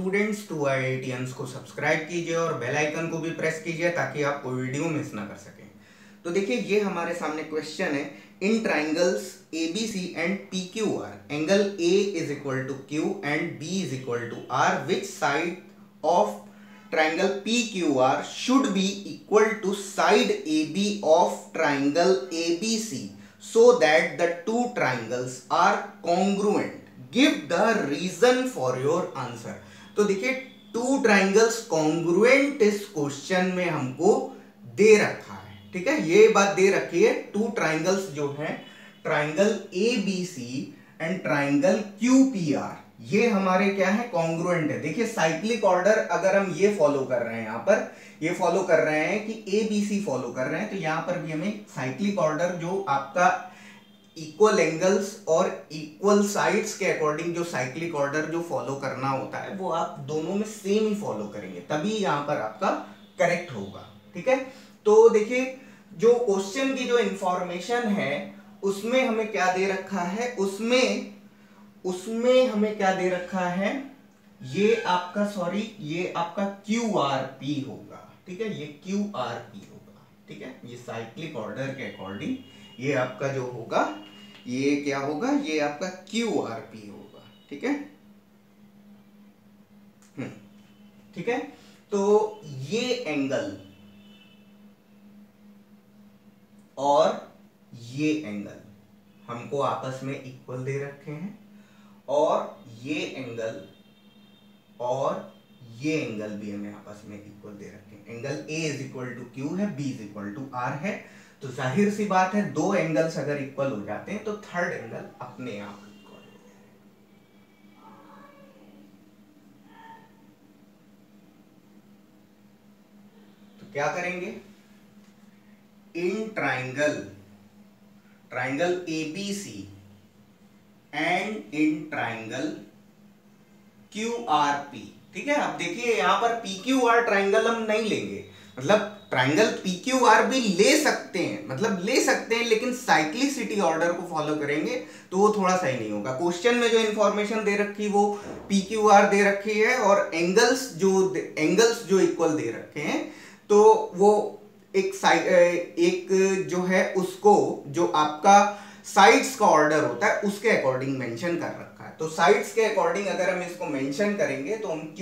Students to IITians को subscribe कीजिए और बेल आइकन को भी प्रेस कीजिए ताकि आप कोई वीडियो मिस ना कर सकें। तो देखिए ये हमारे सामने क्वेश्चन है, in triangles ABC and PQR angle A is equal to Q and B is equal to R, which side of triangle PQR should be equal to side AB of triangle ABC so that the two triangles are congruent. Give the reason for your answer. तो देखिए two triangles congruent इस question में हमको दे रखा है, ठीक है, ये बात दे रखी है। टू ट्राइंगल्स जो है triangle ABC and triangle QPR, ये हमारे क्या है, कॉन्ग्रुएंट है। देखिए साइक्लिक ऑर्डर अगर हम ये फॉलो कर रहे हैं, यहां पर ये फॉलो कर रहे हैं कि ABC फॉलो कर रहे हैं, तो यहां पर भी हमें साइक्लिक ऑर्डर जो आपका इक्वल एंगल्स और इक्वल साइड्स के अकॉर्डिंग जो साइक्लिक ऑर्डर जो फॉलो करना होता है वो आप दोनों में सेम ही फॉलो करेंगे, तभी यहां पर आपका करेक्ट होगा, ठीक है। तो देखिए जो क्वेश्चन की जो इंफॉर्मेशन है उसमें हमें क्या दे रखा है, उसमें हमें क्या दे रखा है, ये आपका QRP होगा, ठीक है, ये QRP होगा, ठीक है। ये साइक्लिक ऑर्डर के अकॉर्डिंग ये आपका जो होगा, ये क्या होगा, ये आपका QRP होगा, ठीक है। ठीक है, तो ये एंगल और ये एंगल हमको आपस में इक्वल दे रखे हैं, और ये एंगल और ये एंगल भी हमें आपस में इक्वल दे रखे हैं। Angle A is equal to Q है, B is equal to R है, तो जाहिर सी बात है दो एंगल्स अगर इक्वल हो जाते हैं तो थर्ड एंगल अपने आप इक्वल हो जाएगा। तो क्या करेंगे, इन triangle ABC and in triangle QRP, ठीक है। अब देखिए यहां पर PQR ट्राइंगल हम नहीं लेंगे, मतलब ट्राइंगल PQR भी ले सकते हैं, लेकिन साइक्लिसिटी ऑर्डर को फॉलो करेंगे तो वो थोड़ा सही नहीं होगा। क्वेश्चन में जो इंफॉर्मेशन दे रखी वो PQR दे रखी है और एंगल्स जो इक्वल दे रखे हैं, तो वो एक जो है उसको जो आपका साइड्स का ऑर्डर होता है उसके अकॉर्डिंग मेंशन कर रखा है। तो साइड्स के अकॉर्डिंग अगर हम इसको मेंशन करेंगे तो हम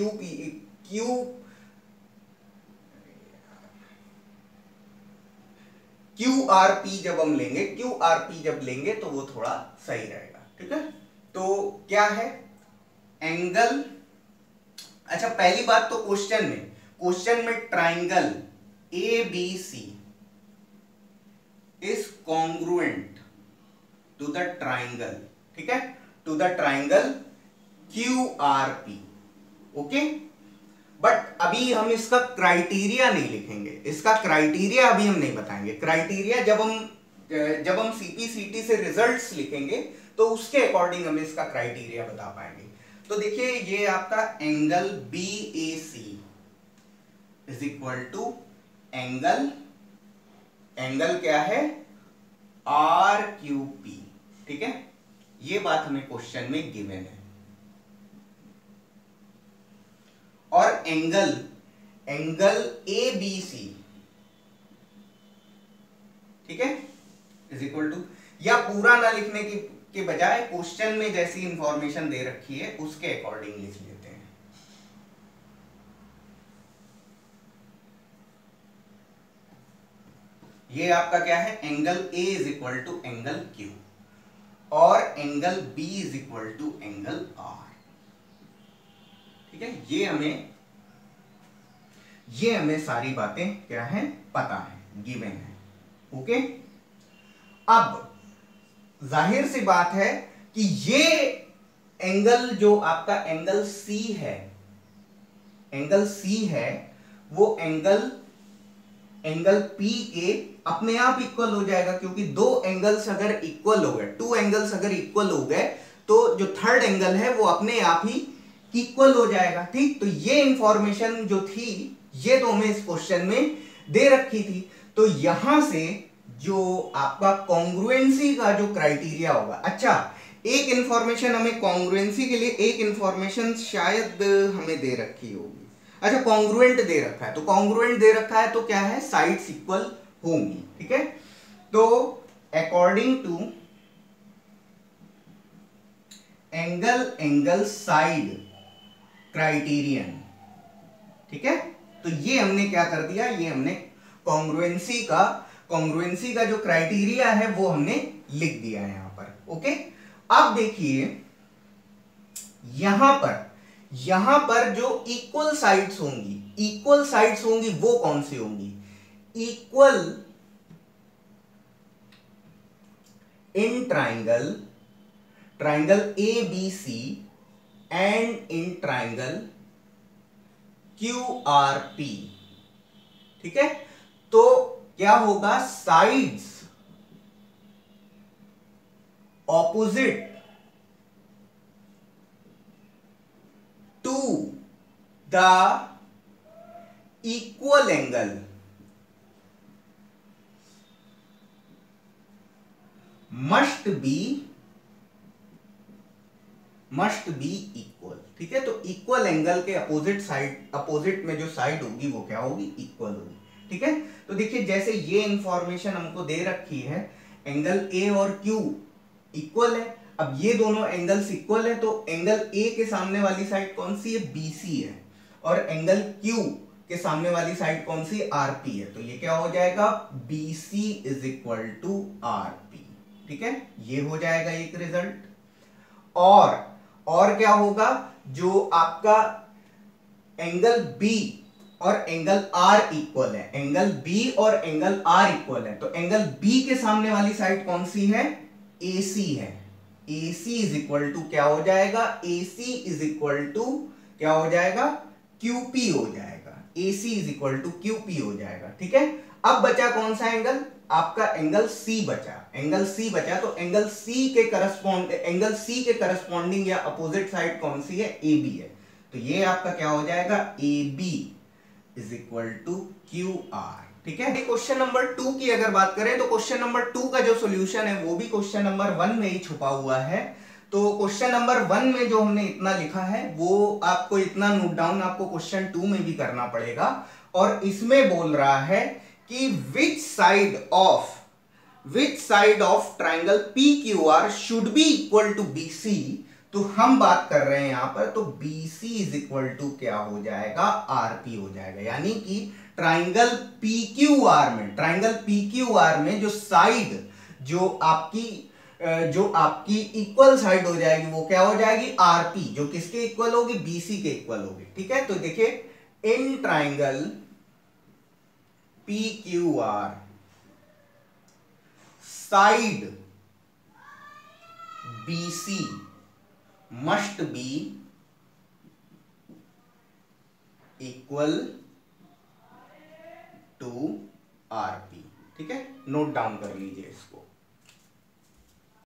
QRP जब लेंगे तो वो थोड़ा सही रहेगा, ठीक है। तो क्या है एंगल, अच्छा पहली बात तो क्वेश्चन में triangle ABC is congruent to the triangle, ठीक है, to the triangle QRP, okay. But अभी हम इसका क्राइटेरिया नहीं लिखेंगे, इसका क्राइटेरिया अभी हम नहीं बताएंगे। क्राइटेरिया जब हम CPCT से रिजल्ट्स लिखेंगे तो उसके अकॉर्डिंग हम इसका क्राइटेरिया बता पाएंगे। तो देखिए ये आपका angle BAC is equal to angle क्या है, RQP, ठीक है। ये बात हमें क्वेश्चन में गिवन है। और एंगल ABC, ठीक है, इज इक्वल टू, या पूरा ना लिखने के बजाय क्वेश्चन में जैसी इंफॉर्मेशन दे रखी है उसके अकॉर्डिंग लिख लेते हैं। ये आपका क्या है, angle A is equal to angle Q और angle B is equal to angle R, ठीक है। ये हमें सारी बातें क्या है पता है, गिवन है, ओके। अब जाहिर सी बात है कि ये एंगल जो आपका एंगल C है वो एंगल P के अपने आप इक्वल हो जाएगा, क्योंकि दो एंगल्स अगर इक्वल हो गए, टू एंगल्स अगर इक्वल हो गए तो जो थर्ड एंगल है वो अपने आप ही इक्वल हो जाएगा, ठीक। तो ये इंफॉर्मेशन जो थी ये तो हमें इस क्वेश्चन में दे रखी थी। तो यहां से जो आपका कॉन्ग्रुएंसी का जो क्राइटेरिया होगा, अच्छा एक इंफॉर्मेशन हमें कॉन्ग्रुएंसी के लिए, एक इंफॉर्मेशन शायद हमें दे रखी होगी। अच्छा, कॉन्ग्रुएंट दे रखा है, तो कॉन्ग्रुएंट दे रखा है तो क्या है, साइड्स इक्वल होंगी। ठीक है, तो according to angle side criterion, ठीक है, तो ये हमने क्या कर दिया, ये हमने कॉन्ग्रुएंसी का जो क्राइटेरिया है वो हमने लिख दिया है यहां पर। ओके, अब देखिए यहां पर जो इक्वल साइड्स होंगी वो कौन सी होंगी, equal in triangle ABC and in triangle QRP। ठीक है, तो क्या होगा, sides opposite to the equal angle must be equal. ठीक है, तो इक्वल एंगल के अपोजिट में जो साइड होगी वो क्या होगी, इक्वल होगी। ठीक है, तो देखिए जैसे ये इंफॉर्मेशन हमको दे रखी है, एंगल ए और क्यू इक्वल है। अब ये दोनों एंगल्स इक्वल है, तो एंगल ए के सामने वाली साइड कौन सी है, BC है, और एंगल क्यू के सामने वाली साइड कौन सी, RP है। तो ये क्या हो जाएगा, BC is equal to RP। ठीक है, ये हो जाएगा एक रिजल्ट। और क्या होगा, जो आपका एंगल B और एंगल R इक्वल है, एंगल B और एंगल R इक्वल है, तो एंगल B के सामने वाली साइड कौन सी है, AC है। AC इज इक्वल टू क्या हो जाएगा, AC इज इक्वल टू क्या हो जाएगा, QP हो जाएगा। AC is equal to QP हो जाएगा। ठीक है, अब बचा कौन सा एंगल, आपका एंगल C बचा। तो एंगल C के करस्पॉन्डिंग या अपोजिट साइड कौन सी है, AB है। तो ये आपका क्या हो जाएगा, AB is equal to QR। ठीक है, क्वेश्चन नंबर 2 की अगर बात करें तो क्वेश्चन नंबर 2 का जो सॉल्यूशन है वो भी क्वेश्चन नंबर 1 में ही छुपा हुआ है। तो क्वेश्चन नंबर 1 में जो हमने इतना लिखा है वो आपको इतना नोट डाउन आपको क्वेश्चन 2 में भी करना पड़ेगा। और इसमें बोल रहा है कि which side of triangle PQR should be equal to BC। तो हम बात कर रहे हैं यहां पर, तो BC इज इक्वल टू क्या हो जाएगा, RP हो जाएगा। यानी कि ट्राइंगल PQR में जो साइड जो आपकी इक्वल साइड हो जाएगी वो क्या हो जाएगी, RP, जो किसके इक्वल होगी, BC के इक्वल होगी। ठीक है, तो देखिए in triangle PQR side BC must be equal to RP। ठीक है, नोट डाउन कर लीजिए इसको।